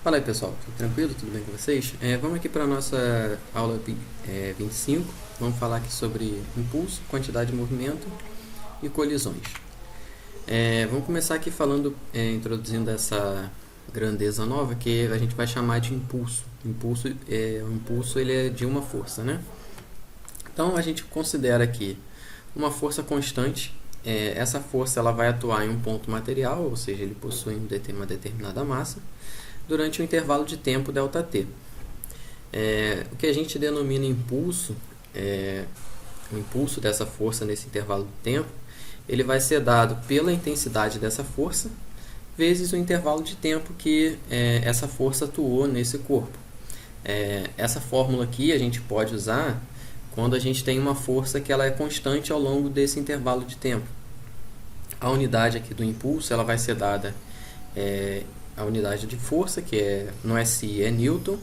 Fala aí pessoal, tudo tranquilo? Tudo bem com vocês? Vamos aqui para a nossa aula 25. Vamos falar aqui sobre impulso, quantidade de movimento e colisões. Vamos começar aqui falando, introduzindo essa grandeza nova que a gente vai chamar de impulso. O impulso ele é de uma força, né? Então a gente considera aqui uma força constante. Essa força ela vai atuar em um ponto material, ou seja, ele possui uma determinada massa, durante um intervalo de tempo ΔT. O que a gente denomina impulso, o impulso dessa força nesse intervalo de tempo, ele vai ser dado pela intensidade dessa força vezes o intervalo de tempo que essa força atuou nesse corpo. Essa fórmula aqui a gente pode usar quando a gente tem uma força que ela é constante ao longo desse intervalo de tempo. A unidade aqui do impulso ela vai ser dada a unidade de força, que no SI é Newton,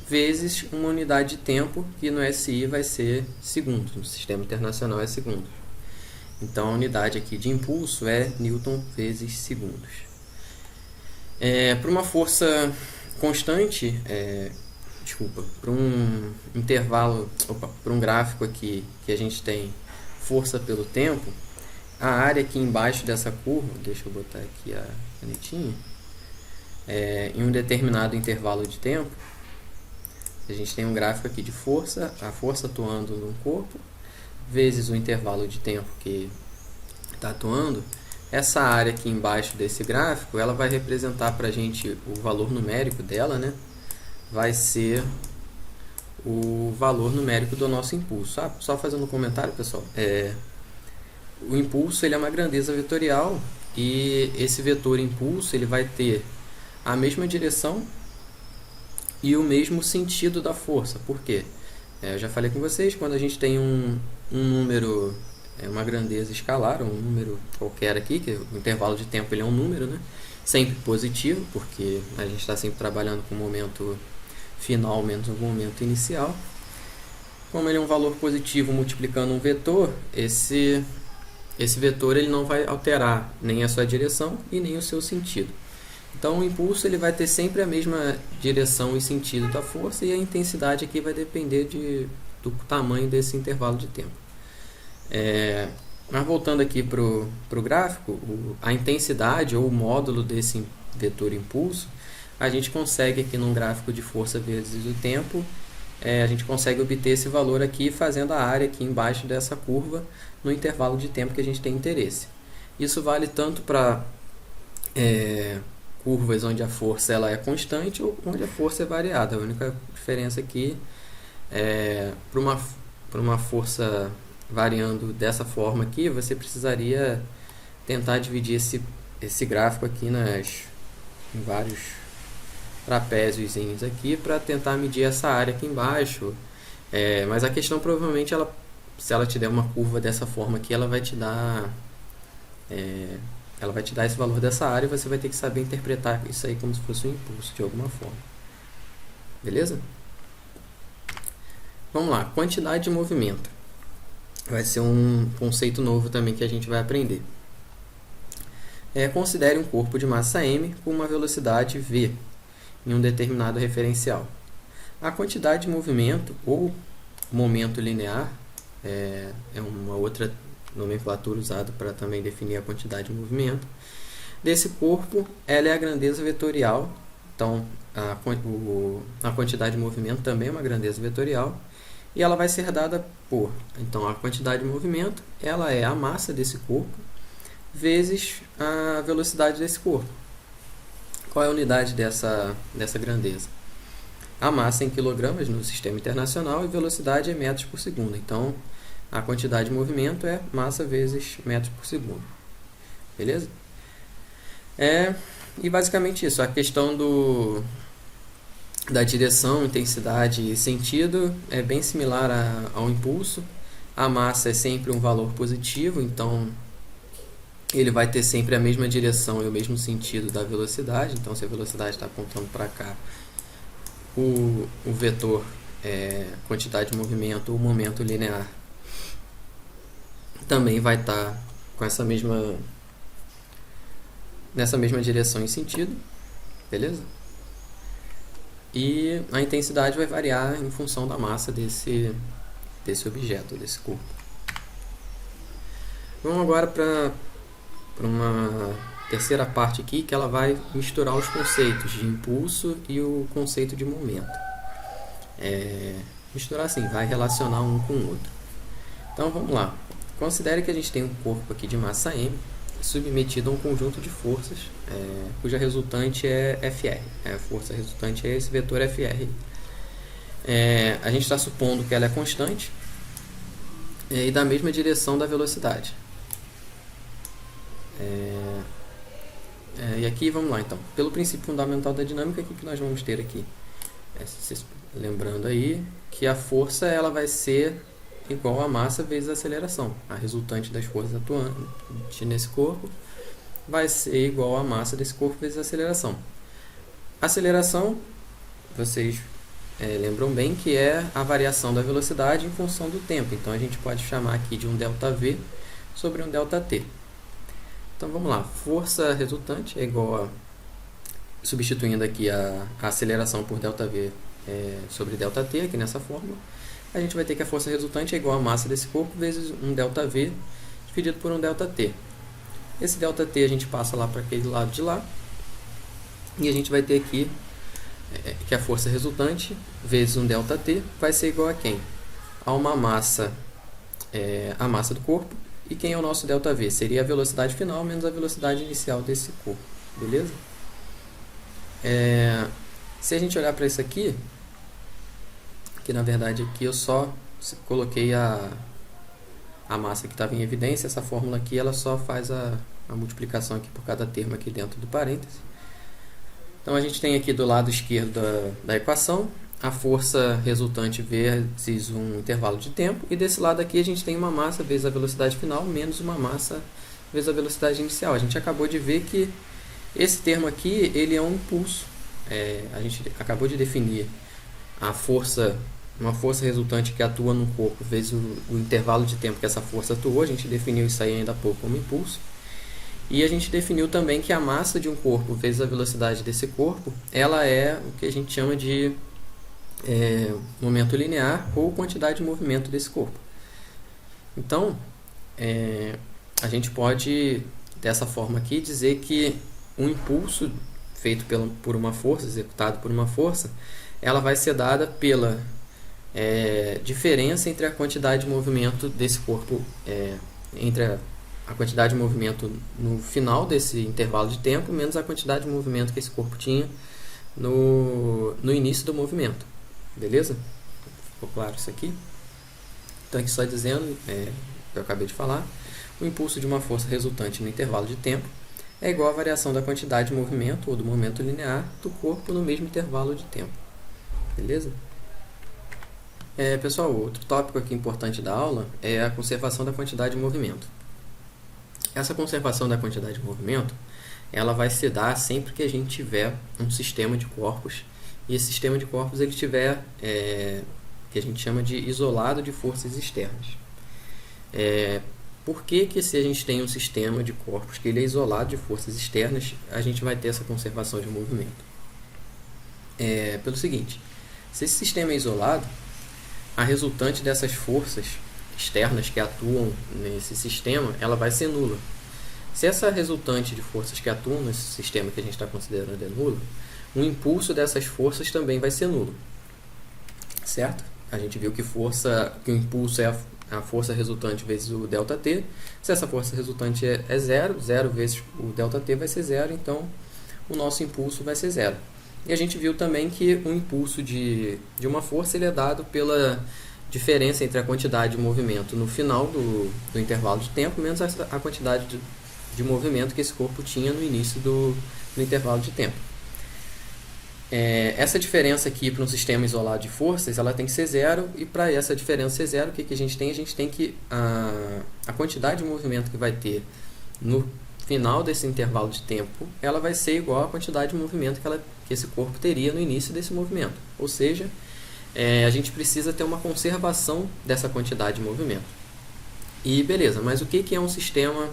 vezes uma unidade de tempo, que no SI vai ser segundos, no sistema internacional é segundos. Então a unidade aqui de impulso é Newton vezes segundos. Para uma força constante, para um intervalo, para um gráfico aqui que a gente tem força pelo tempo, a área aqui embaixo dessa curva, deixa eu botar aqui a canetinha, em um determinado intervalo de tempo, a gente tem um gráfico aqui de força, a força atuando no corpo, vezes o intervalo de tempo que está atuando. Essa área aqui embaixo desse gráfico, ela vai representar para a gente o valor numérico dela, né? Vai ser o valor numérico do nosso impulso. Só fazendo um comentário, pessoal. O impulso ele é uma grandeza vetorial e esse vetor impulso ele vai ter a mesma direção e o mesmo sentido da força. Por quê? Eu já falei com vocês, quando a gente tem um número, uma grandeza escalar, um número qualquer aqui, que o intervalo de tempo ele é um número, né? Sempre positivo, porque a gente está sempre trabalhando com o momento final menos o momento inicial. Como ele é um valor positivo multiplicando um vetor, esse vetor ele não vai alterar nem a sua direção e nem o seu sentido. Então o impulso ele vai ter sempre a mesma direção e sentido da força, e a intensidade aqui vai depender do tamanho desse intervalo de tempo. Mas voltando aqui para o gráfico, a intensidade ou o módulo desse vetor impulso, a gente consegue aqui num gráfico de força vezes o tempo, a gente consegue obter esse valor aqui fazendo a área aqui embaixo dessa curva no intervalo de tempo que a gente tem interesse. Isso vale tanto para curvas onde a força ela é constante ou onde a força é variada. A única diferença aqui para uma força variando dessa forma aqui, você precisaria tentar dividir esse gráfico aqui em vários trapéziozinhos aqui para tentar medir essa área aqui embaixo. Mas a questão provavelmente se ela te der uma curva dessa forma aqui, ela vai te dar esse valor dessa área e você vai ter que saber interpretar isso aí como se fosse um impulso de alguma forma. Beleza? Vamos lá, quantidade de movimento. Vai ser um conceito novo também que a gente vai aprender. Considere um corpo de massa m com uma velocidade v em um determinado referencial. A quantidade de movimento ou momento linear é uma outra nomenclatura usada para também definir a quantidade de movimento desse corpo. Ela é a grandeza vetorial. Então a quantidade de movimento também é uma grandeza vetorial e ela vai ser dada por, então a quantidade de movimento ela é a massa desse corpo vezes a velocidade desse corpo. Qual é a unidade dessa grandeza? A massa em quilogramas no sistema internacional e velocidade é metros por segundo. Então a quantidade de movimento é massa vezes metros por segundo. Beleza? E basicamente isso. A questão da direção, intensidade e sentido é bem similar ao impulso. A massa é sempre um valor positivo, então ele vai ter sempre a mesma direção e o mesmo sentido da velocidade. Então se a velocidade está apontando para cá, o vetor quantidade de movimento ou momento linear também vai estar com nessa mesma direção e sentido. Beleza? e a intensidade vai variar em função da massa desse objeto, desse corpo. Vamos agora para uma terceira parte aqui, que ela vai misturar os conceitos de impulso e o conceito de momento. Misturar assim, vai relacionar um com o outro. Então vamos lá. Considere que a gente tem um corpo aqui de massa m submetido a um conjunto de forças, cuja resultante é Fr. A força resultante é esse vetor Fr. A gente está supondo que ela é constante e da mesma direção da velocidade. E aqui vamos lá então. Pelo princípio fundamental da dinâmica, o que nós vamos ter aqui? Lembrando aí que a força ela vai ser igual a massa vezes a aceleração. A resultante das forças atuantes nesse corpo vai ser igual a massa desse corpo vezes a aceleração. A aceleração, vocês lembram bem que é a variação da velocidade em função do tempo. Então a gente pode chamar aqui de um ΔV sobre um ΔT. Então vamos lá, força resultante é igual a, substituindo aqui a aceleração por ΔV sobre ΔT, aqui nessa fórmula, a gente vai ter que a força resultante é igual a massa desse corpo vezes um ΔV dividido por um ΔT. Esse ΔT a gente passa lá para aquele lado de lá, e a gente vai ter aqui que a força resultante vezes um ΔT vai ser igual a quem? A uma massa, a massa do corpo, e quem é o nosso ΔV? Seria a velocidade final menos a velocidade inicial desse corpo, beleza? Se a gente olhar para isso aqui, que na verdade aqui eu só coloquei a massa que estava em evidência, essa fórmula aqui ela só faz a multiplicação aqui por cada termo aqui dentro do parêntese. Então a gente tem aqui do lado esquerdo da equação a força resultante vezes um intervalo de tempo, e desse lado aqui a gente tem uma massa vezes a velocidade final menos uma massa vezes a velocidade inicial. A gente acabou de ver que esse termo aqui ele é um impulso. A gente acabou de definir uma força resultante que atua num corpo vezes o intervalo de tempo que essa força atuou. A gente definiu isso aí ainda há pouco como impulso. E a gente definiu também que a massa de um corpo vezes a velocidade desse corpo, ela é o que a gente chama de momento linear ou quantidade de movimento desse corpo. Então, a gente pode, dessa forma aqui, dizer que um impulso feito por uma força, executado por uma força, ela vai ser dada pela diferença entre a quantidade de movimento desse corpo, entre a quantidade de movimento no final desse intervalo de tempo, menos a quantidade de movimento que esse corpo tinha no início do movimento. Beleza? Ficou claro isso aqui? Então, aqui só dizendo, que eu acabei de falar, o impulso de uma força resultante no intervalo de tempo é igual à variação da quantidade de movimento ou do momento linear do corpo no mesmo intervalo de tempo. Beleza? Pessoal, outro tópico aqui importante da aula é a conservação da quantidade de movimento. Essa conservação da quantidade de movimento, ela vai se dar sempre que a gente tiver um sistema de corpos, e esse sistema de corpos ele tiver, que a gente chama de isolado de forças externas. Por que se a gente tem um sistema de corpos que ele é isolado de forças externas, a gente vai ter essa conservação de movimento? Pelo seguinte, se esse sistema é isolado, a resultante dessas forças externas que atuam nesse sistema, ela vai ser nula. Se essa resultante de forças que atuam nesse sistema que a gente está considerando é nula, o impulso dessas forças também vai ser nulo. Certo? A gente viu que o impulso é a força resultante vezes o ΔT. Se essa força resultante é zero, zero vezes o ΔT vai ser zero, então o nosso impulso vai ser zero. E a gente viu também que o impulso de uma força ele é dado pela diferença entre a quantidade de movimento no final do intervalo de tempo menos a quantidade de movimento que esse corpo tinha no início do intervalo de tempo. Essa diferença aqui para um sistema isolado de forças, ela tem que ser zero, e para essa diferença ser zero, o que a gente tem? A gente tem que a quantidade de movimento que vai ter no final desse intervalo de tempo, ela vai ser igual à quantidade de movimento que esse corpo teria no início desse movimento. Ou seja, a gente precisa ter uma conservação dessa quantidade de movimento. E beleza, mas o que é um sistema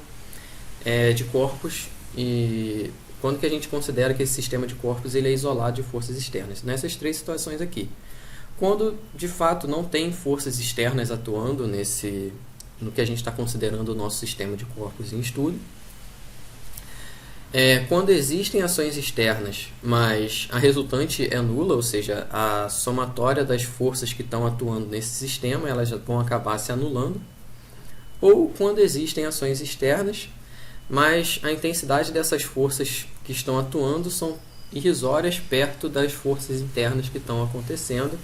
de corpos e quando que a gente considera que esse sistema de corpos ele é isolado de forças externas? Nessas três situações aqui. Quando, de fato, não tem forças externas atuando no que a gente está considerando o nosso sistema de corpos em estudo. Quando existem ações externas, mas a resultante é nula, ou seja, a somatória das forças que estão atuando nesse sistema, elas já vão acabar se anulando. Ou quando existem ações externas, mas a intensidade dessas forças que estão atuando são irrisórias perto das forças internas que estão acontecendo,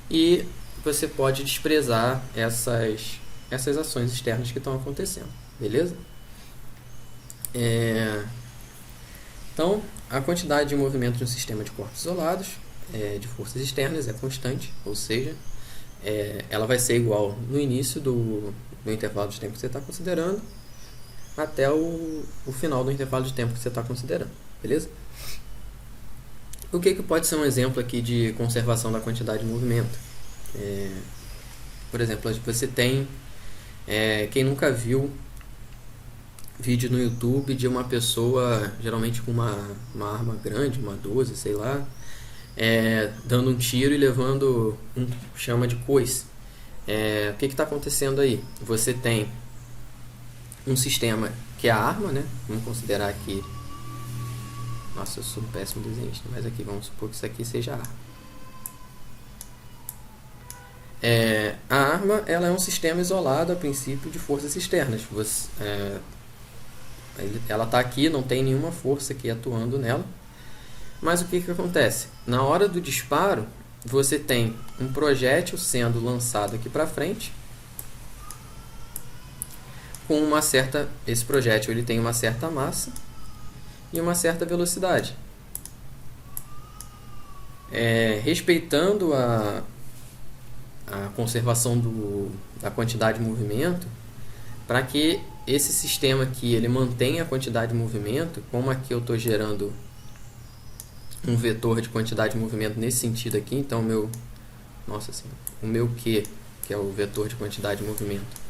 e você pode desprezar essas ações externas que estão acontecendo, beleza? Então, a quantidade de movimento de um sistema de corpos isolados, de forças externas, é constante, ou seja, ela vai ser igual no início do intervalo de tempo que você está considerando até o final do intervalo de tempo que você está considerando, beleza? O que pode ser um exemplo aqui de conservação da quantidade de movimento? Por exemplo, você tem, quem nunca viu vídeo no YouTube de uma pessoa, geralmente com uma arma grande, uma 12, sei lá, dando um tiro e levando chama de coice. O que está acontecendo aí? Você tem um sistema que é a arma, né? Vamos considerar aqui. Nossa, eu sou um péssimo desenhista, mas aqui vamos supor que isso aqui seja a arma. A arma ela é um sistema isolado a princípio de forças externas. Ela está aqui, não tem nenhuma força aqui atuando nela. Mas o que acontece? Na hora do disparo, você tem um projétil sendo lançado aqui para frente. Com esse projétil ele tem uma certa massa e uma certa velocidade. Respeitando a conservação da quantidade de movimento, para que esse sistema aqui ele mantenha a quantidade de movimento, como aqui eu estou gerando um vetor de quantidade de movimento nesse sentido aqui, então o meu Q, que é o vetor de quantidade de movimento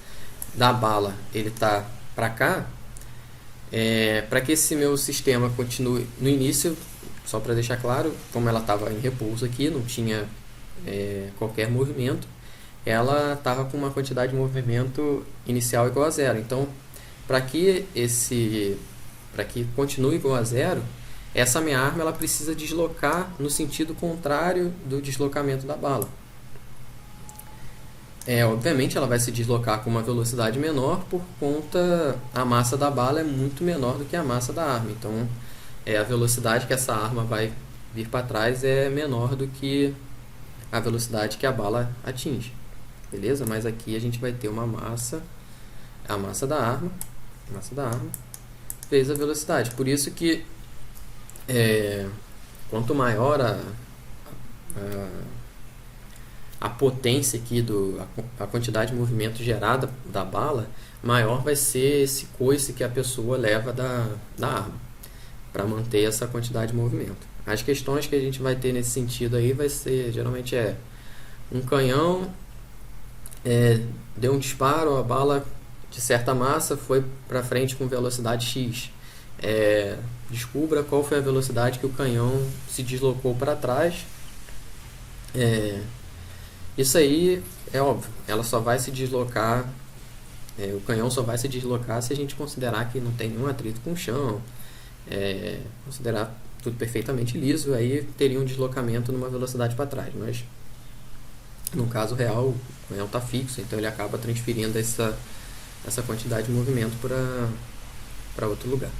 da bala, ele está para cá, para que esse meu sistema continue no início, só para deixar claro, como ela estava em repouso aqui, não tinha qualquer movimento, ela estava com uma quantidade de movimento inicial igual a zero. Então, para que continue igual a zero, essa minha arma ela precisa deslocar no sentido contrário do deslocamento da bala. Obviamente ela vai se deslocar com uma velocidade menor, por conta a massa da bala é muito menor do que a massa da arma. Então, a velocidade que essa arma vai vir para trás é menor do que a velocidade que a bala atinge. Beleza? Mas aqui a gente vai ter uma massa, a massa da arma vezes a velocidade. Por isso que quanto maior a potência aqui, a quantidade de movimento gerada da bala, maior vai ser esse coice que a pessoa leva da arma, para manter essa quantidade de movimento. As questões que a gente vai ter nesse sentido aí vai ser, geralmente um canhão, deu um disparo, a bala de certa massa foi para frente com velocidade X. Descubra qual foi a velocidade que o canhão se deslocou para trás. Isso aí é óbvio, ela só vai se deslocar, o canhão só vai se deslocar se a gente considerar que não tem nenhum atrito com o chão, considerar tudo perfeitamente liso, aí teria um deslocamento numa velocidade para trás, mas no caso real o canhão está fixo, então ele acaba transferindo essa quantidade de movimento para outro lugar.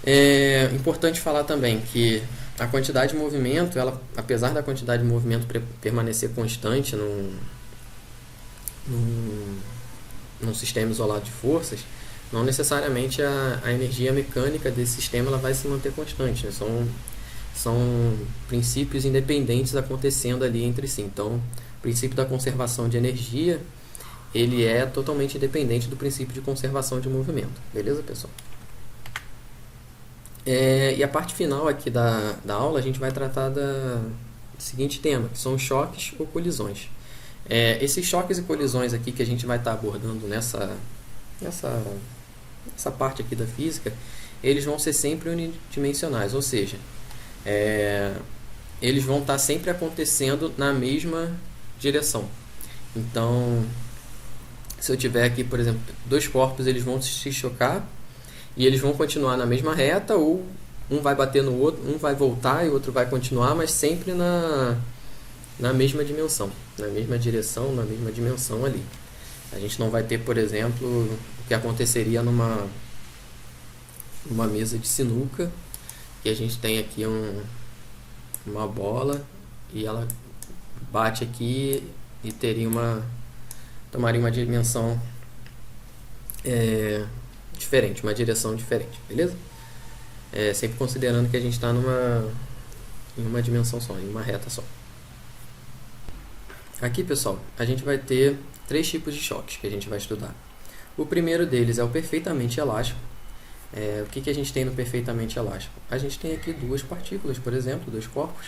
É importante falar também que a quantidade de movimento, apesar da quantidade de movimento permanecer constante num sistema isolado de forças, não necessariamente a energia mecânica desse sistema ela vai se manter constante, né? São princípios independentes acontecendo ali entre si. Então, o princípio da conservação de energia ele é totalmente independente do princípio de conservação de movimento. Beleza, pessoal? E a parte final aqui da aula a gente vai tratar do seguinte tema, que são choques ou colisões. Esses choques e colisões aqui que a gente vai estar abordando nessa parte aqui da física, eles vão ser sempre unidimensionais, ou seja, eles vão estar sempre acontecendo na mesma direção. Então, se eu tiver aqui, por exemplo, dois corpos, eles vão se chocar e eles vão continuar na mesma reta, ou um vai bater no outro, um vai voltar e o outro vai continuar, mas sempre na mesma dimensão, na mesma direção, na mesma dimensão ali. A gente não vai ter, por exemplo, o que aconteceria numa mesa de sinuca, que a gente tem aqui uma bola e ela bate aqui e tomaria uma dimensão diferente, uma direção diferente, beleza? Sempre considerando que a gente está em uma dimensão só, em uma reta só. Aqui, pessoal, a gente vai ter 3 tipos de choques que a gente vai estudar. O primeiro deles é o perfeitamente elástico. O que a gente tem no perfeitamente elástico? A gente tem aqui 2 partículas, por exemplo, 2 corpos.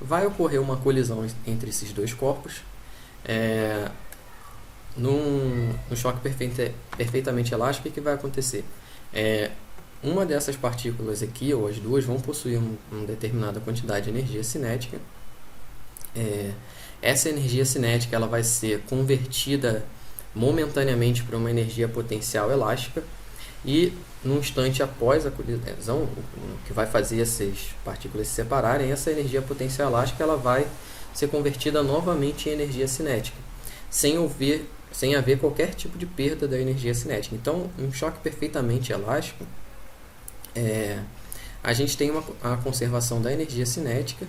Vai ocorrer uma colisão entre esses 2 corpos. No choque perfeitamente elástico, o que vai acontecer? Uma dessas partículas aqui, ou as duas, vão possuir uma determinada quantidade de energia cinética. Essa energia cinética ela vai ser convertida momentaneamente para uma energia potencial elástica, e num instante após a colisão, o que vai fazer essas partículas se separarem, essa energia potencial elástica ela vai ser convertida novamente em energia cinética, sem haver qualquer tipo de perda da energia cinética. Então, um choque perfeitamente elástico, a gente tem a conservação da energia cinética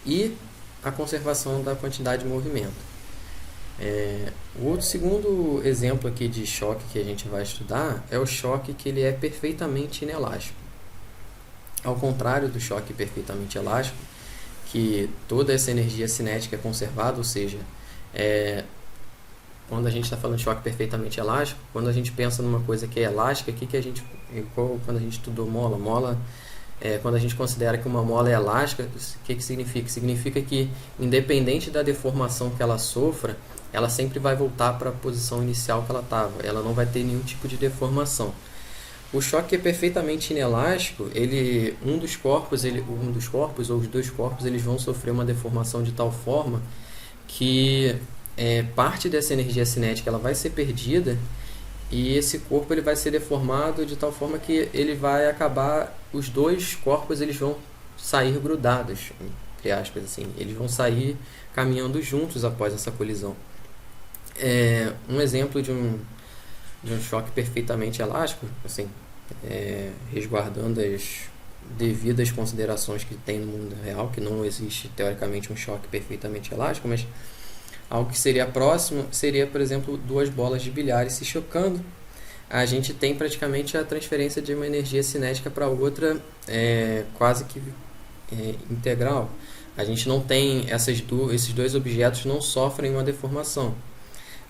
e a conservação da quantidade de movimento. O segundo exemplo aqui de choque que a gente vai estudar é o choque que ele é perfeitamente inelástico. Ao contrário do choque perfeitamente elástico, que toda essa energia cinética é conservada, ou seja, quando a gente está falando de choque perfeitamente elástico, quando a gente pensa numa coisa que é elástica, quando a gente estudou mola, quando a gente considera que uma mola é elástica, o que significa? Significa que, independente da deformação que ela sofra, ela sempre vai voltar para a posição inicial que ela estava. Ela não vai ter nenhum tipo de deformação. O choque é perfeitamente inelástico. Um dos corpos ou os 2 corpos, eles vão sofrer uma deformação de tal forma que parte dessa energia cinética ela vai ser perdida, e esse corpo ele vai ser deformado de tal forma que ele vai acabar, os 2 corpos eles vão sair grudados, entre aspas, assim, eles vão sair caminhando juntos após essa colisão. Um exemplo de um choque perfeitamente elástico, assim, resguardando as devidas considerações que tem no mundo real, que não existe teoricamente um choque perfeitamente elástico, mas algo que seria próximo seria, por exemplo, 2 bolas de bilhar se chocando. A gente tem praticamente a transferência de uma energia cinética para outra quase que integral. A gente não tem esses 2 objetos não sofrem uma deformação.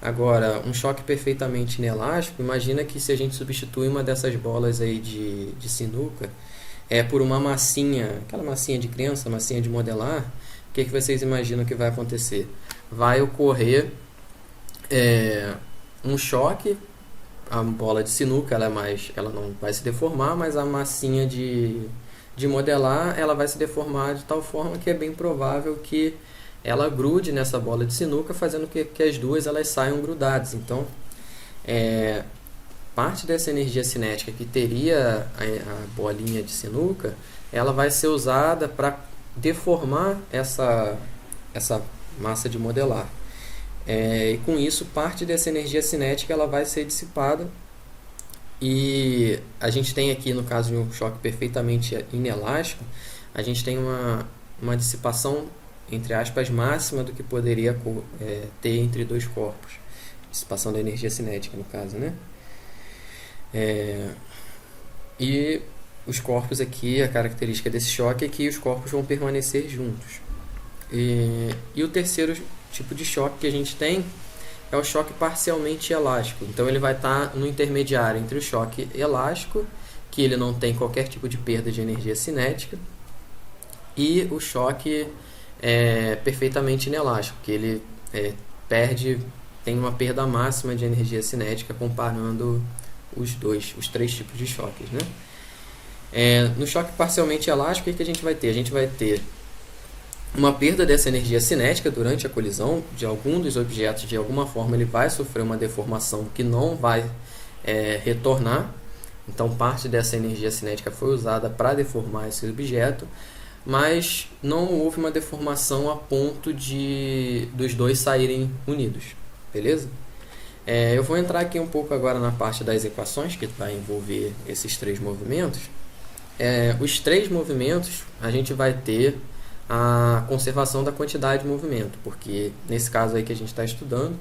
Agora, um choque perfeitamente inelástico, imagina que se a gente substitui uma dessas bolas aí de sinuca por uma massinha, aquela massinha de criança, massinha de modelar, o que vocês imaginam que vai acontecer? Vai ocorrer um choque, a bola de sinuca ela não vai se deformar, mas a massinha de modelar ela vai se deformar de tal forma que é bem provável que ela grude nessa bola de sinuca, fazendo que as duas elas saiam grudadas. Então, parte dessa energia cinética que teria a bolinha de sinuca, ela vai ser usada para deformar essa massa de modelar. E com isso, parte dessa energia cinética ela vai ser dissipada, e a gente tem aqui, no caso de um choque perfeitamente inelástico, a gente tem uma dissipação, entre aspas, máxima do que poderia ter entre 2 corpos. Dissipação da energia cinética, no caso, né? E os corpos aqui, a característica desse choque é que os corpos vão permanecer juntos. E o terceiro tipo de choque que a gente tem é o choque parcialmente elástico. Então ele vai estar no intermediário entre o choque elástico, que ele não tem qualquer tipo de perda de energia cinética, e o choque perfeitamente inelástico, que ele tem uma perda máxima de energia cinética, comparando os 3 tipos de choques, né? No choque parcialmente elástico, o que a gente vai ter? A gente vai ter uma perda dessa energia cinética durante a colisão de algum dos objetos. De alguma forma ele vai sofrer uma deformação que não vai retornar. Então parte dessa energia cinética foi usada para deformar esse objeto, mas não houve uma deformação a ponto de dos dois saírem unidos, beleza? Eu vou entrar aqui um pouco agora na parte das equações, que vai envolver esses três movimentos. Os três movimentos a gente vai ter a conservação da quantidade de movimento, porque nesse caso aí que a gente está estudando,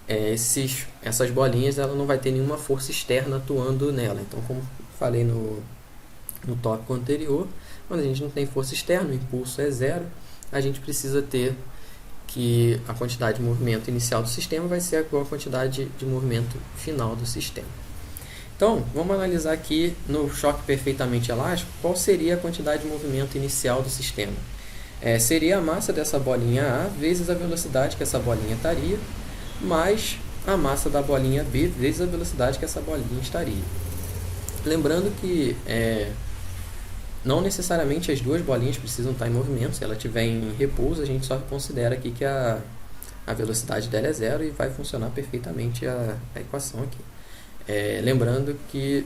essas bolinhas ela não vai ter nenhuma força externa atuando nela. Então, como falei no tópico anterior, quando a gente não tem força externa, o impulso é zero, a gente precisa ter que a quantidade de movimento inicial do sistema vai ser igual à quantidade de movimento final do sistema. Então, vamos analisar aqui no choque perfeitamente elástico qual seria a quantidade de movimento inicial do sistema. Seria a massa dessa bolinha A vezes a velocidade que essa bolinha estaria, mais a massa da bolinha B vezes a velocidade que essa bolinha estaria. Lembrando que não necessariamente as duas bolinhas precisam estar em movimento. Se ela estiver em repouso, a gente só considera aqui que a velocidade dela é zero e vai funcionar perfeitamente a equação aqui. Lembrando que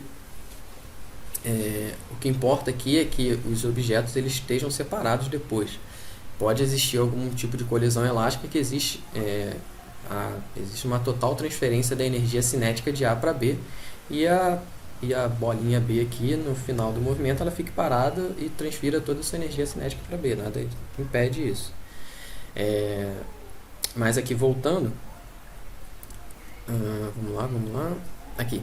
o que importa aqui é que os objetos eles estejam separados depois. Pode existir algum tipo de colisão elástica que existe uma total transferência da energia cinética de A para B e a bolinha B aqui no final do movimento ela fique parada e transfira toda essa energia cinética para B, nada impede isso. Mas aqui voltando, vamos lá, aqui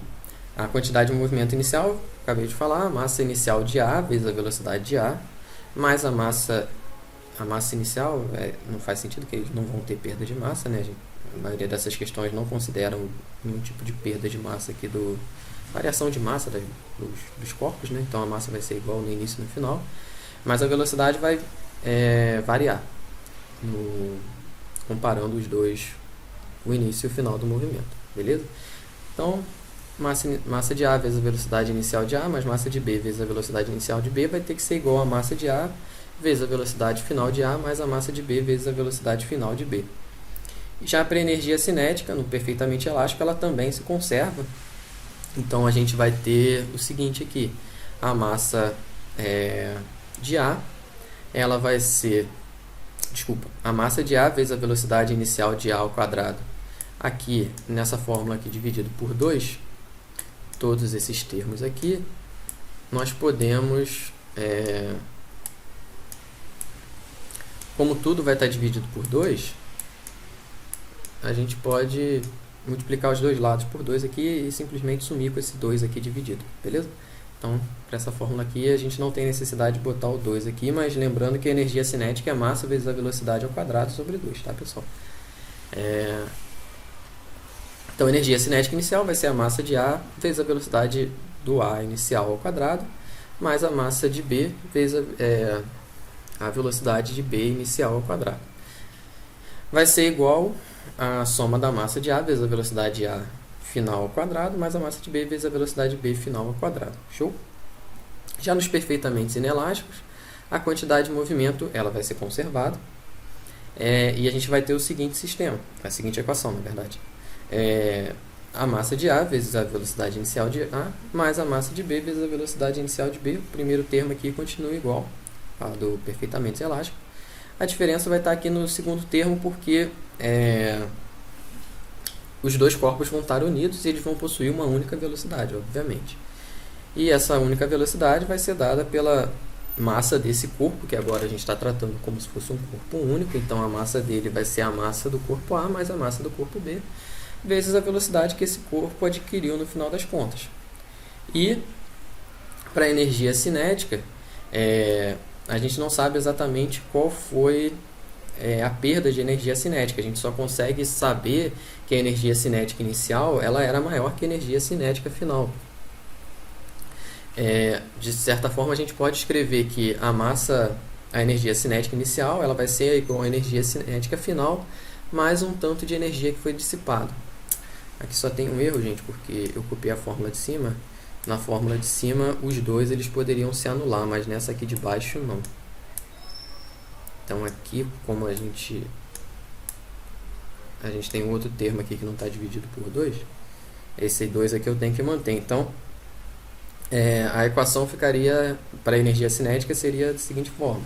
a quantidade de movimento inicial, acabei de falar, a massa inicial de A vezes a velocidade de A, mais a massa inicial, não faz sentido que eles não vão ter perda de massa, né? A maioria dessas questões não consideram nenhum tipo de perda de massa aqui variação de massa dos corpos, né? Então a massa vai ser igual no início e no final, mas a velocidade vai variar comparando os dois, o início e o final do movimento, beleza? Então, massa de A vezes a velocidade inicial de A, mais massa de B vezes a velocidade inicial de B vai ter que ser igual a massa de A vezes a velocidade final de A, mais a massa de B vezes a velocidade final de B. Já para a energia cinética, no perfeitamente elástico, ela também se conserva. Então, a gente vai ter o seguinte aqui, a massa de A, ela vai ser, a massa de A vezes a velocidade inicial de A ao quadrado, aqui nessa fórmula aqui dividido por 2, todos esses termos aqui, nós podemos, como tudo vai estar dividido por 2, a gente pode multiplicar os dois lados por 2 aqui e simplesmente sumir com esse 2 aqui dividido, beleza? Então, para essa fórmula aqui, a gente não tem necessidade de botar o 2 aqui, mas lembrando que a energia cinética é a massa vezes a velocidade ao quadrado sobre 2, tá, pessoal? Então, a energia cinética inicial vai ser a massa de A vezes a velocidade do A inicial ao quadrado, mais a massa de B vezes a velocidade de B inicial ao quadrado. Vai ser igual a soma da massa de A vezes a velocidade de A final ao quadrado, mais a massa de B vezes a velocidade de B final ao quadrado. Show? Já nos perfeitamente inelásticos, a quantidade de movimento ela vai ser conservada. E a gente vai ter o seguinte sistema, a seguinte equação, na verdade. A massa de A vezes a velocidade inicial de A, mais a massa de B vezes a velocidade inicial de B. O primeiro termo aqui continua igual ao do perfeitamente elástico. A diferença vai estar aqui no segundo termo, porque os dois corpos vão estar unidos e eles vão possuir uma única velocidade, obviamente. E essa única velocidade vai ser dada pela massa desse corpo, que agora a gente está tratando como se fosse um corpo único. Então, a massa dele vai ser a massa do corpo A mais a massa do corpo B, vezes a velocidade que esse corpo adquiriu no final das contas. E, para a energia cinética, a gente não sabe exatamente qual foi a perda de energia cinética. A gente só consegue saber que a energia cinética inicial ela era maior que a energia cinética final. De certa forma, a gente pode escrever que a energia cinética inicial ela vai ser igual à energia cinética final, mais um tanto de energia que foi dissipado. Aqui só tem um erro, gente, porque eu copiei a fórmula de cima na fórmula de cima, os dois eles poderiam se anular, mas nessa aqui de baixo não. Então aqui, como a gente tem um outro termo aqui que não está dividido por 2, esse 2 aqui eu tenho que manter. Então, a equação ficaria, para a energia cinética, seria da seguinte forma.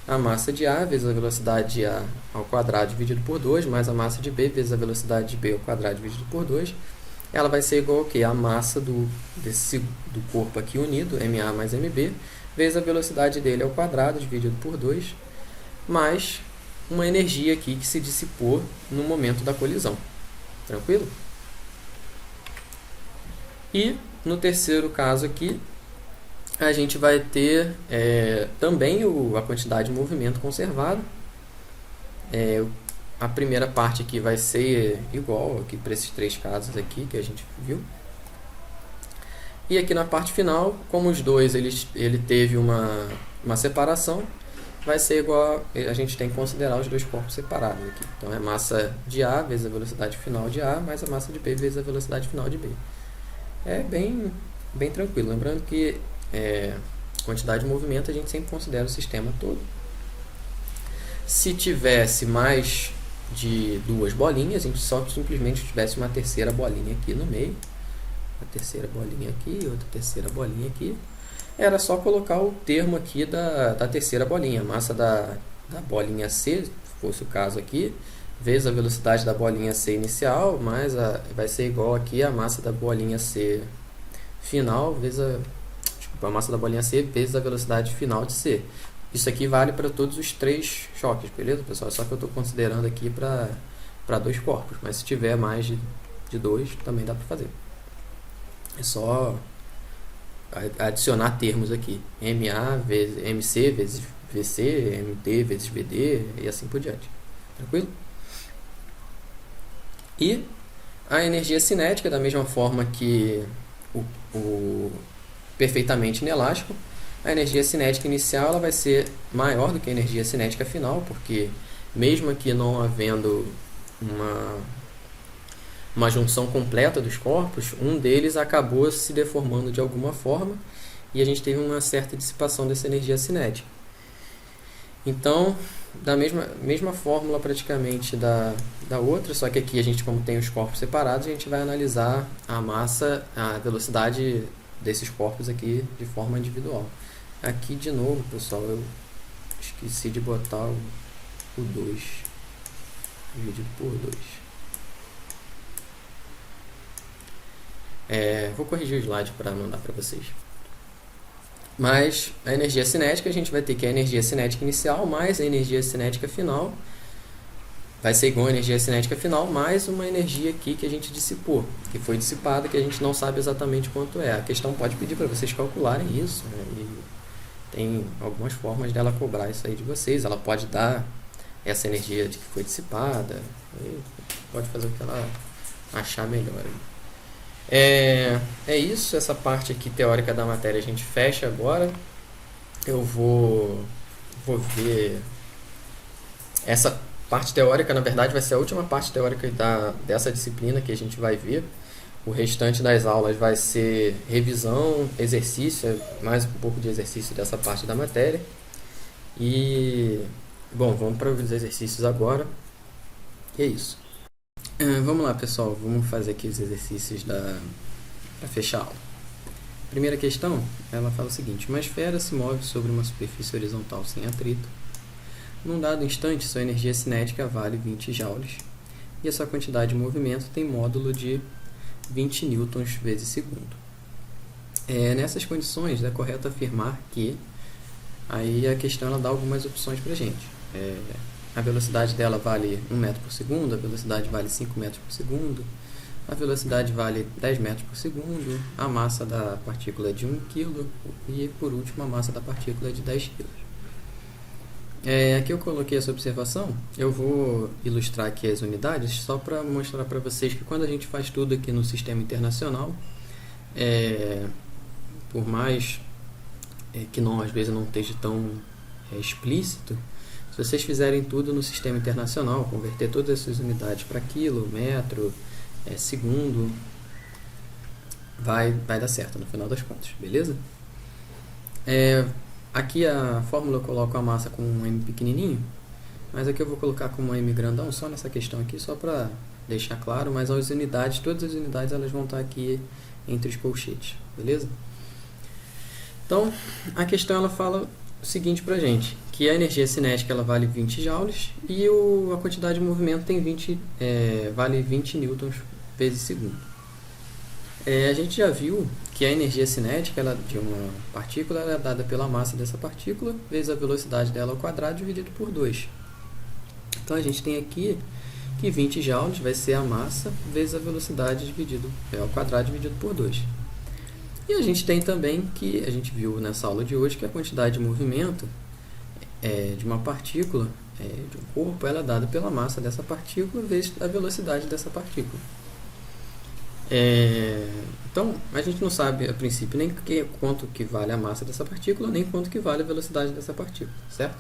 A massa de A vezes a velocidade de A ao quadrado dividido por 2, mais a massa de B vezes a velocidade de B ao quadrado dividido por 2, ela vai ser igual ao quê? A massa do corpo aqui unido, MA mais MB, vezes a velocidade dele ao quadrado dividido por 2, mais uma energia aqui que se dissipou no momento da colisão. Tranquilo? E no terceiro caso aqui, a gente vai ter também a quantidade de movimento conservado. A primeira parte aqui vai ser igual aqui para esses três casos aqui que a gente viu. E aqui na parte final, como os dois ele teve uma separação, vai ser igual a gente tem que considerar os dois corpos separados aqui. Então é massa de A vezes a velocidade final de A mais a massa de B vezes a velocidade final de B. É bem tranquilo. Lembrando que quantidade de movimento a gente sempre considera o sistema todo. Se tivesse mais de duas bolinhas, a gente só simplesmente tivesse uma terceira bolinha aqui no meio, uma terceira bolinha aqui, outra terceira bolinha aqui, era só colocar o termo aqui da terceira bolinha, a massa da bolinha C, se fosse o caso aqui, vezes a velocidade da bolinha C inicial, mais vai ser igual aqui a massa da bolinha C final, vezes a massa da bolinha C vezes a velocidade final de C. Isso aqui vale para todos os três choques, beleza, pessoal? Só que eu estou considerando aqui para dois corpos, mas se tiver mais de dois, também dá para fazer. É só adicionar termos aqui. MA vezes MC vezes VC, MD vezes VD e assim por diante. Tranquilo? E a energia cinética, da mesma forma que o perfeitamente inelástico, a energia cinética inicial ela vai ser maior do que a energia cinética final, porque mesmo aqui não havendo uma junção completa dos corpos, um deles acabou se deformando de alguma forma e a gente teve uma certa dissipação dessa energia cinética. Então, da mesma fórmula praticamente da outra, só que aqui a gente, como tem os corpos separados, a gente vai analisar a massa, a velocidade desses corpos aqui de forma individual. Aqui de novo, pessoal, eu esqueci de botar o 2 dividido por 2. Vou corrigir o slide para mandar para vocês. Mas a energia cinética, a gente vai ter que a energia cinética inicial mais a energia cinética final vai ser igual a energia cinética final mais uma energia aqui que a gente dissipou, que foi dissipada, que a gente não sabe exatamente quanto é. A questão pode pedir para vocês calcularem isso, né? E tem algumas formas dela cobrar isso aí de vocês. Ela pode dar essa energia de que foi dissipada, pode fazer o que ela achar melhor. É isso, essa parte aqui teórica da matéria a gente fecha agora. Eu vou ver essa parte teórica, na verdade vai ser a última parte teórica dessa disciplina que a gente vai ver. O restante das aulas vai ser revisão, exercício, mais um pouco de exercício dessa parte da matéria. E, bom, vamos para os exercícios agora. E é isso. Vamos lá, pessoal, vamos fazer aqui os exercícios para fechar a aula. Primeira questão, ela fala o seguinte: uma esfera se move sobre uma superfície horizontal sem atrito. Num dado instante, sua energia cinética vale 20 joules e a sua quantidade de movimento tem módulo de 20 newtons vezes segundo. Nessas condições, é correto afirmar que aí a questão ela dá algumas opções para a gente. A velocidade dela vale 1 metro por segundo, a velocidade vale 5 metros por segundo, a velocidade vale 10 metros por segundo, a massa da partícula é de 1 kg e, por último, a massa da partícula é de 10 kg. Aqui eu coloquei essa observação, eu vou ilustrar aqui as unidades só para mostrar para vocês que quando a gente faz tudo aqui no sistema internacional, por mais que não, às vezes não esteja tão explícito, se vocês fizerem tudo no sistema internacional, converter todas essas unidades para quilo, metro, segundo, vai dar certo no final das contas, beleza? Aqui a fórmula eu coloco a massa com um M pequenininho, mas aqui eu vou colocar com um M grandão, só nessa questão aqui, só para deixar claro, mas as unidades, todas as unidades elas vão estar aqui entre os colchetes, beleza? Então, a questão ela fala o seguinte pra gente, que a energia cinética ela vale 20 joules e a quantidade de movimento tem vale 20 newtons vezes segundo. A gente já viu que a energia cinética de uma partícula ela é dada pela massa dessa partícula vezes a velocidade dela ao quadrado dividido por 2. Então a gente tem aqui que 20 joules vai ser a massa vezes a velocidade ao quadrado dividido por 2. E a gente tem também que, a gente viu nessa aula de hoje, que a quantidade de movimento de uma partícula, de um corpo, ela é dada pela massa dessa partícula vezes a velocidade dessa partícula. Então, a gente não sabe a princípio nem quanto que vale a massa dessa partícula, nem quanto que vale a velocidade dessa partícula, certo?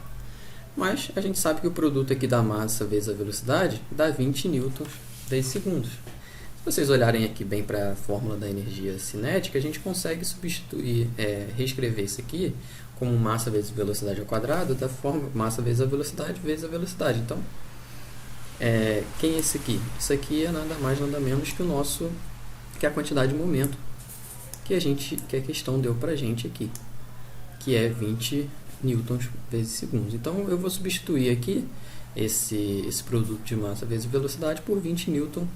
Mas a gente sabe que o produto aqui da massa vezes a velocidade dá 20 newtons vezes segundos. Se vocês olharem aqui bem para a fórmula da energia cinética, a gente consegue substituir, reescrever isso aqui como massa vezes velocidade ao quadrado da forma massa vezes a velocidade vezes a velocidade. Então, quem é esse aqui? Isso aqui é nada mais nada menos que a quantidade de momento que a questão deu para a gente aqui, que é 20 newtons vezes segundos. Então, eu vou substituir aqui esse produto de massa vezes velocidade por 20 newton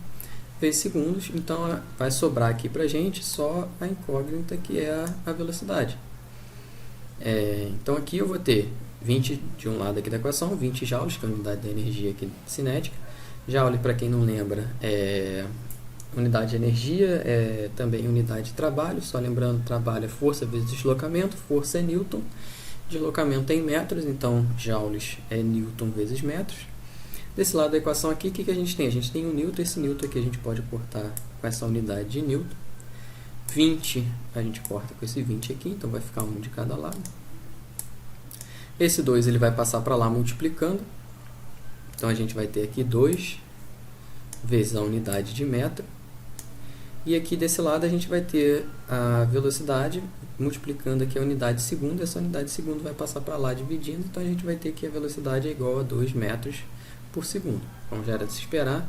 vezes segundos. Então, vai sobrar aqui para a gente só a incógnita, que é a velocidade. Então, aqui eu vou ter 20 de um lado aqui da equação, 20 joules, que é a unidade da energia aqui cinética. Joule, para quem não lembra, unidade de energia, também unidade de trabalho. Só lembrando, trabalho é força vezes deslocamento, força é newton, deslocamento é em metros, então joules é newton vezes metros. Desse lado da equação aqui, o que a gente tem? A gente tem um newton, esse newton aqui a gente pode cortar com essa unidade de newton. 20 a gente corta com esse 20 aqui, então vai ficar um de cada lado. Esse 2 ele vai passar para lá multiplicando, então a gente vai ter aqui 2 vezes a unidade de metro. E aqui desse lado a gente vai ter a velocidade multiplicando aqui a unidade de segundo, essa unidade de segundo vai passar para lá dividindo, então a gente vai ter que a velocidade é igual a 2 metros por segundo. Como já era de se esperar,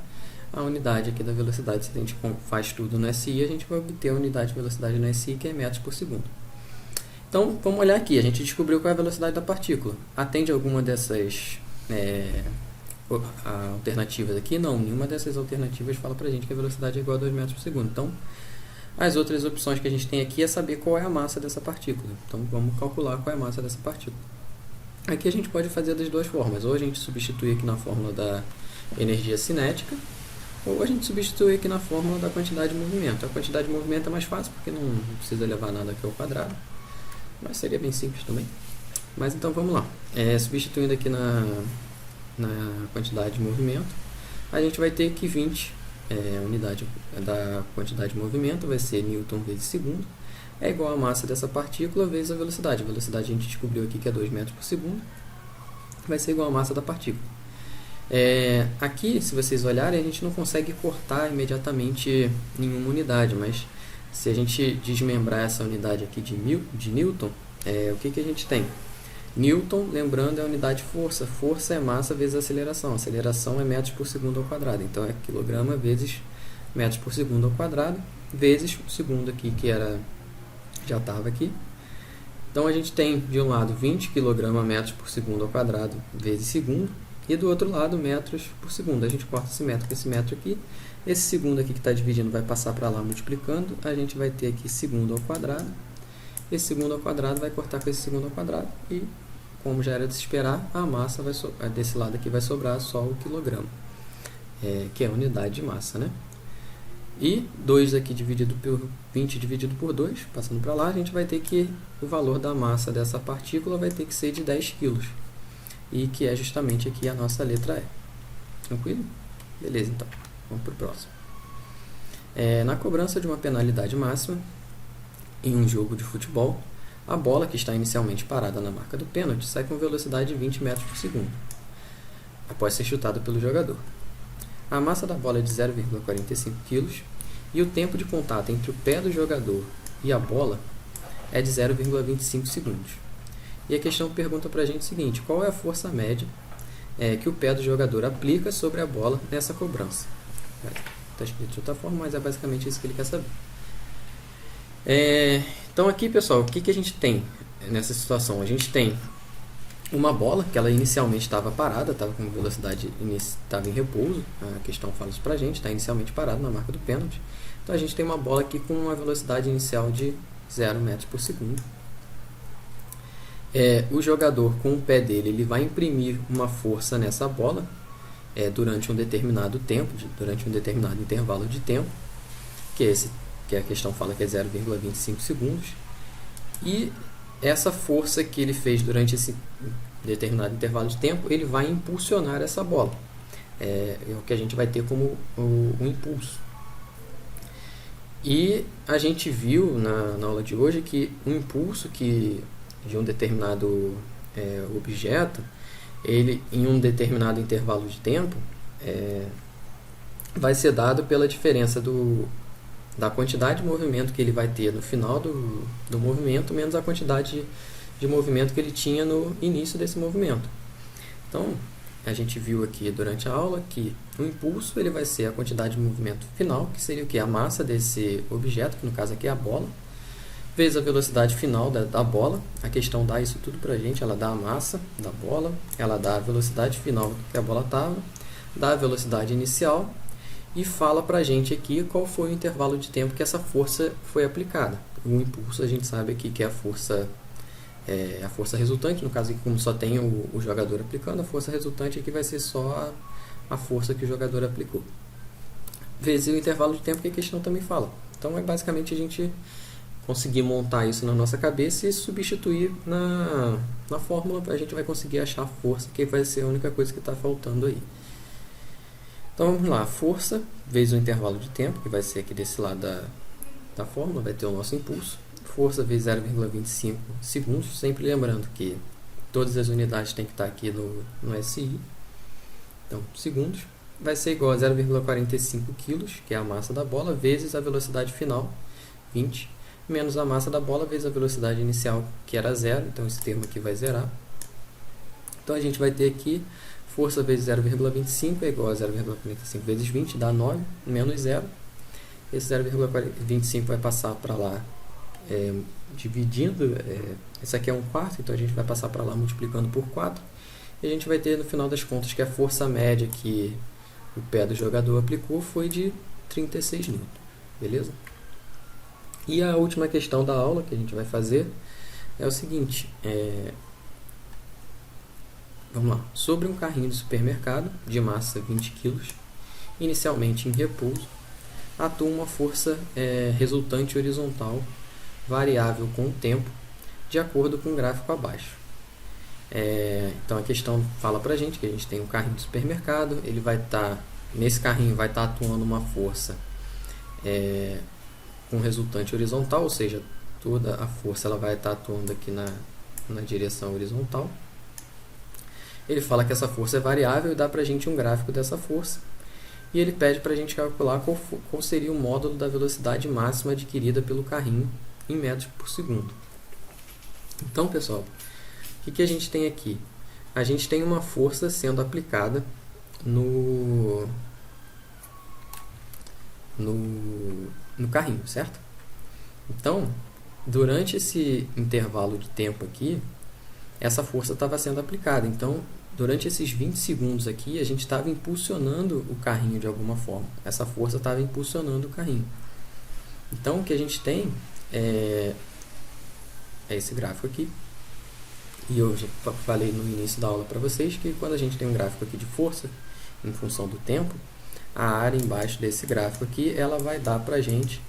a unidade aqui da velocidade, se a gente faz tudo no SI, a gente vai obter a unidade de velocidade no SI, que é metros por segundo. Então, vamos olhar aqui, a gente descobriu qual é a velocidade da partícula. Atende alguma dessas alternativas aqui? Não, nenhuma dessas alternativas fala pra gente que a velocidade é igual a 2 metros por segundo. Então, as outras opções que a gente tem aqui é saber qual é a massa dessa partícula. Então, vamos calcular qual é a massa dessa partícula. Aqui a gente pode fazer das duas formas, ou a gente substitui aqui na fórmula da energia cinética, ou a gente substitui aqui na fórmula da quantidade de movimento. A quantidade de movimento é mais fácil, porque não precisa levar nada aqui ao quadrado, mas seria bem simples também. Mas então vamos lá, substituindo aqui na quantidade de movimento, a gente vai ter que 20, a unidade da quantidade de movimento vai ser newton vezes segundo, é igual a massa dessa partícula vezes a velocidade. A velocidade a gente descobriu aqui que é 2 metros por segundo, vai ser igual a massa da partícula. Aqui, se vocês olharem, a gente não consegue cortar imediatamente nenhuma unidade, mas se a gente desmembrar essa unidade aqui de newton, o que a gente tem? Newton, lembrando, é a unidade de força. Força é massa vezes aceleração. Aceleração é metros por segundo ao quadrado. Então, é quilograma vezes metros por segundo ao quadrado, vezes o segundo aqui, que já estava aqui. Então, a gente tem, de um lado, 20 kg metros por segundo ao quadrado vezes segundo, e do outro lado, metros por segundo. A gente corta esse metro com esse metro aqui. Esse segundo aqui que está dividindo vai passar para lá multiplicando. A gente vai ter aqui segundo ao quadrado. Esse segundo ao quadrado vai cortar com esse segundo ao quadrado. E, como já era de se esperar, a massa desse lado aqui vai sobrar só o quilograma, que é a unidade de massa, né? E 2 aqui dividido por 20 dividido por 2, passando para lá, a gente vai ter que o valor da massa dessa partícula vai ter que ser de 10 kg. E que é justamente aqui a nossa letra E. Tranquilo? Beleza, então. Vamos para o próximo. Na cobrança de uma penalidade máxima, em um jogo de futebol, a bola que está inicialmente parada na marca do pênalti sai com velocidade de 20 metros por segundo, após ser chutada pelo jogador. A massa da bola é de 0,45 kg E o tempo de contato entre o pé do jogador e a bola é de 0,25 segundos. E a questão pergunta para a gente o seguinte: qual é a força média que o pé do jogador aplica sobre a bola nessa cobrança? Está escrito de outra forma, mas é basicamente isso que ele quer saber. Então aqui, pessoal, o que a gente tem nessa situação? A gente tem uma bola que ela inicialmente estava parada, estava com velocidade, estava em repouso, a questão fala isso pra gente, está inicialmente parado na marca do pênalti. Então a gente tem uma bola aqui com uma velocidade inicial de 0 metros por segundo. O jogador, com o pé dele, ele vai imprimir uma força nessa bola durante um determinado tempo, durante um determinado intervalo de tempo, que a questão fala que é 0,25 segundos. E essa força que ele fez durante esse determinado intervalo de tempo, ele vai impulsionar essa bola. É o que a gente vai ter como o impulso. E a gente viu na aula de hoje que o impulso de um determinado objeto, ele em um determinado intervalo de tempo, vai ser dado pela diferença da quantidade de movimento que ele vai ter no final do movimento, menos a quantidade de movimento que ele tinha no início desse movimento. Então, a gente viu aqui durante a aula que o impulso ele vai ser a quantidade de movimento final, que seria o que? A massa desse objeto, que no caso aqui é a bola, vezes a velocidade final da bola. A questão dá isso tudo pra gente, ela dá a massa da bola, ela dá a velocidade final que a bola estava, dá a velocidade inicial e fala pra gente aqui qual foi o intervalo de tempo que essa força foi aplicada. O impulso a gente sabe aqui que é a força resultante, no caso aqui como só tem o jogador aplicando, a força resultante aqui vai ser só a força que o jogador aplicou. Vezes o intervalo de tempo que a questão também fala. Então é basicamente a gente conseguir montar isso na nossa cabeça e substituir na fórmula, a gente vai conseguir achar a força, que vai ser a única coisa que está faltando aí. Então vamos lá, força vezes o intervalo de tempo, que vai ser aqui desse lado da fórmula, vai ter o nosso impulso. Força vezes 0,25 segundos, sempre lembrando que todas as unidades têm que estar aqui no SI. Então, segundos vai ser igual a 0,45 kg, que é a massa da bola, vezes a velocidade final, 20, menos a massa da bola vezes a velocidade inicial, que era 0, então esse termo aqui vai zerar. Então a gente vai ter aqui força vezes 0,25 é igual a 0,45 vezes 20, dá 9, menos 0. Esse 0,25 vai passar para lá dividindo, esse aqui é 1/4, então a gente vai passar para lá multiplicando por 4. E a gente vai ter no final das contas que a força média que o pé do jogador aplicou foi de 36 N. Beleza? E a última questão da aula que a gente vai fazer é o seguinte, vamos lá, sobre um carrinho de supermercado de massa 20 kg, inicialmente em repouso, atua uma força resultante horizontal variável com o tempo, de acordo com o gráfico abaixo. Então a questão fala pra gente que a gente tem um carrinho de supermercado, ele vai estar, nesse carrinho vai estar atuando uma força com resultante horizontal, ou seja, toda a força ela vai estar atuando aqui na direção horizontal. Ele fala que essa força é variável e dá pra gente um gráfico dessa força. E ele pede para a gente calcular qual seria o módulo da velocidade máxima adquirida pelo carrinho em metros por segundo. Então, pessoal, o que a gente tem aqui? A gente tem uma força sendo aplicada no carrinho, certo? Então, durante esse intervalo de tempo aqui, essa força estava sendo aplicada. Então, durante esses 20 segundos aqui, a gente estava impulsionando o carrinho de alguma forma. Essa força estava impulsionando o carrinho. Então, o que a gente tem é esse gráfico aqui. E eu já falei no início da aula para vocês que quando a gente tem um gráfico aqui de força, em função do tempo, a área embaixo desse gráfico aqui, ela vai dar para a gente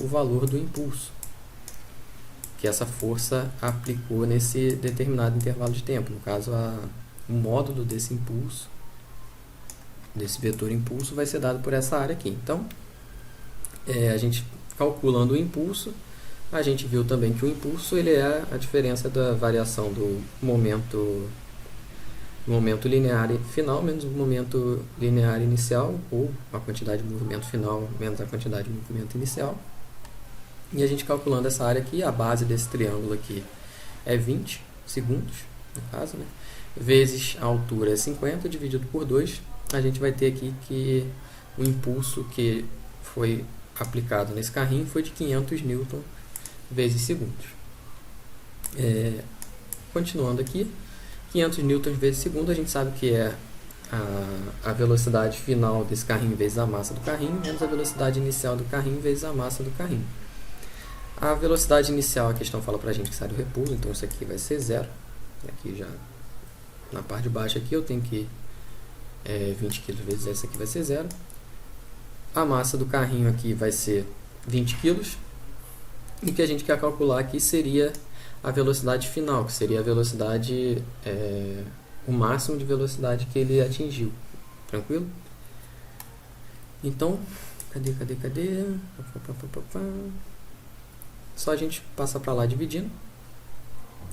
o valor do impulso que essa força aplicou nesse determinado intervalo de tempo. No caso, o módulo desse impulso, desse vetor impulso, vai ser dado por essa área aqui. Então, a gente calculando o impulso, a gente viu também que o impulso ele é a diferença da variação do momento o momento linear final menos o momento linear inicial, ou a quantidade de movimento final menos a quantidade de movimento inicial. E a gente calculando essa área aqui, a base desse triângulo aqui é 20 segundos, no caso, né? Vezes a altura é 50, dividido por 2, a gente vai ter aqui que o impulso que foi aplicado nesse carrinho foi de 500 Newton vezes segundos. Continuando aqui, 500 Newton vezes segundo, a gente sabe que é a velocidade final desse carrinho vezes a massa do carrinho, menos a velocidade inicial do carrinho vezes a massa do carrinho. A velocidade inicial, a questão fala para a gente que sai do repouso, então isso aqui vai ser zero. Aqui já na parte de baixo aqui eu tenho que 20 kg vezes essa aqui vai ser zero. A massa do carrinho aqui vai ser 20 kg. E o que a gente quer calcular aqui seria a velocidade final, que seria a velocidade, o máximo de velocidade que ele atingiu. Tranquilo? Então, cadê? Só a gente passa para lá dividindo.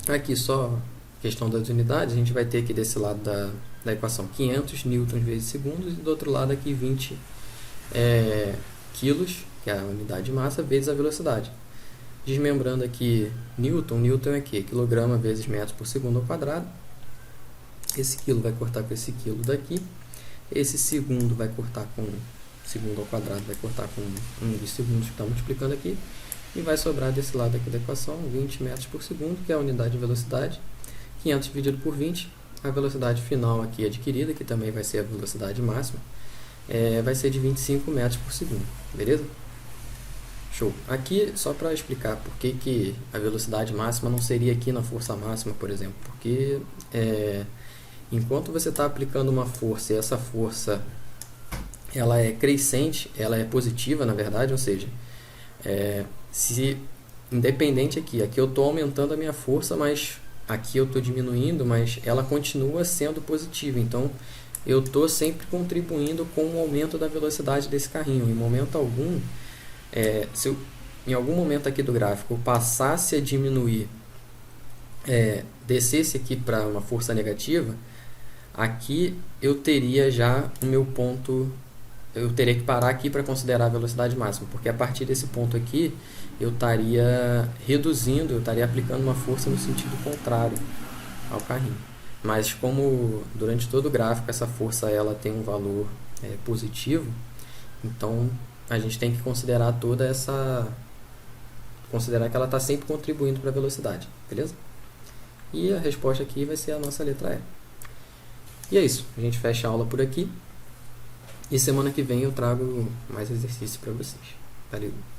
Aqui só questão das unidades, a gente vai ter aqui desse lado da equação 500 newtons vezes segundos, e do outro lado aqui 20 quilos, que é a unidade de massa, vezes a velocidade. Desmembrando aqui Newton é que? Quilograma vezes metros por segundo ao quadrado. Esse quilo vai cortar com esse quilo daqui. Esse segundo vai cortar com segundo ao quadrado, vai cortar com um dos segundos que está multiplicando aqui. E vai sobrar desse lado aqui da equação 20 metros por segundo, que é a unidade de velocidade. 500 dividido por 20, a velocidade final aqui adquirida, que também vai ser a velocidade máxima, vai ser de 25 metros por segundo, beleza? Show. Aqui, só para explicar por que a velocidade máxima não seria aqui na força máxima, por exemplo, porque enquanto você está aplicando uma força e essa força ela é crescente, ela é positiva na verdade, ou seja, se independente aqui eu estou aumentando a minha força, mas aqui eu estou diminuindo, mas ela continua sendo positiva, então eu estou sempre contribuindo com o aumento da velocidade desse carrinho. Em momento algum, se eu, em algum momento aqui do gráfico, passasse a diminuir, descesse aqui para uma força negativa, aqui eu teria já o meu ponto, eu teria que parar aqui para considerar a velocidade máxima, porque a partir desse ponto aqui eu estaria reduzindo, eu estaria aplicando uma força no sentido contrário ao carrinho. Mas como durante todo o gráfico essa força ela tem um valor positivo, então a gente tem que considerar considerar que ela está sempre contribuindo para a velocidade, beleza? E a resposta aqui vai ser a nossa letra E. E é isso, a gente fecha a aula por aqui. E semana que vem eu trago mais exercícios para vocês. Valeu!